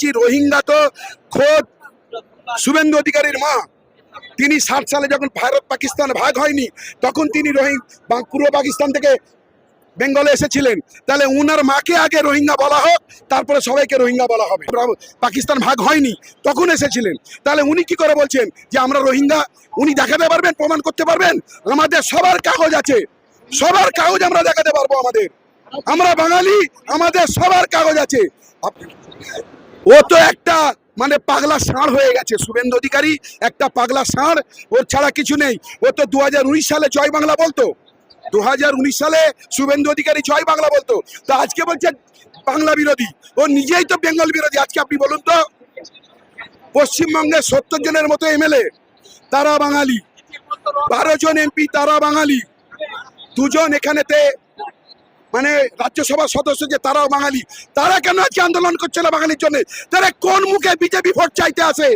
বলছি রোহিঙ্গা তো খোদ শুভেন্দু অধিকারীর মা। তিনি 60 সালে যখন ভারত পাকিস্তান ভাগ হয়নি তখন তিনি পূর্ব পাকিস্তান থেকে বেঙ্গলে এসেছিলেন। তাহলে উনার মাকে আগে রোহিঙ্গা বলা হোক, তারপরে সবাইকে রোহিঙ্গা বলা হবে। পাকিস্তান ভাগ হয়নি তখন এসেছিলেন, তাহলে উনি কি করে বলছেন যে আমরা রোহিঙ্গা? উনি দেখাতে পারবেন, প্রমাণ করতে পারবেন? আমাদের সবার কাগজ আছে, সবার কাগজ আমরা দেখাতে পারবো। আমরা বাঙালি, আমাদের সবার কাগজ আছে। ও তো একটা মানে পাগলা ষাঁড় হয়ে গেছে। শুভেন্দু অধিকারী একটা পাগলা ষাঁড়, ওর ছাড়া কিছু নেই। ও তো 2019 সালে জয় বাংলা বলতো, 2019 সালে শুভেন্দু অধিকারী জয় বাংলা বলতো, তো আজকে বলছে বাংলা বিরোধী। ও নিজেই তো বেঙ্গল বিরোধী। আজকে আপনি বলুন তো, পশ্চিমবঙ্গে 70 জনের মতো এমএলএ তারা বাঙালি, 12 জন এমপি তারা বাঙালি, 2 জন এখানেতে মানে রাজ্যসভার সদস্য যে তারাও বাঙালি। তারা কেন আজকে আন্দোলন করছে না বাঙালির জন্য? তারা কোন মুখে বিজেপি ভোট চাইতে আসে?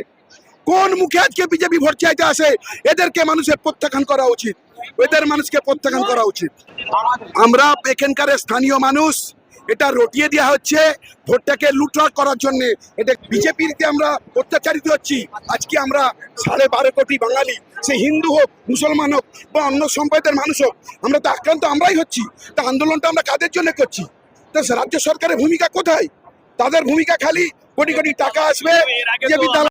কোন মুখে আজকে বিজেপি ভোট চাইতে আসে? এদেরকে মানুষের প্রত্যাখ্যান করা উচিত, এদের মানুষকে প্রত্যাখ্যান করা উচিত। আমরা এখানকার স্থানীয় মানুষ, এটা রটিয়ে দেওয়া হচ্ছে ভোটটাকে লুটপাট করার জন্য। এটা বিজেপিতে আমরা অত্যাচারিত হচ্ছি। আজকে আমরা 12.5 কোটি বাঙালি, সে হিন্দু হোক, মুসলমান হোক বা অন্য সম্প্রদায়ের মানুষ হোক, আমরা তো আক্রান্ত আমরাই হচ্ছি। তা আন্দোলনটা আমরা কাদের জন্য করছি? তো রাজ্য সরকারের ভূমিকা কোথায়? তাদের ভূমিকা খালি কোটি কোটি টাকা আসবে,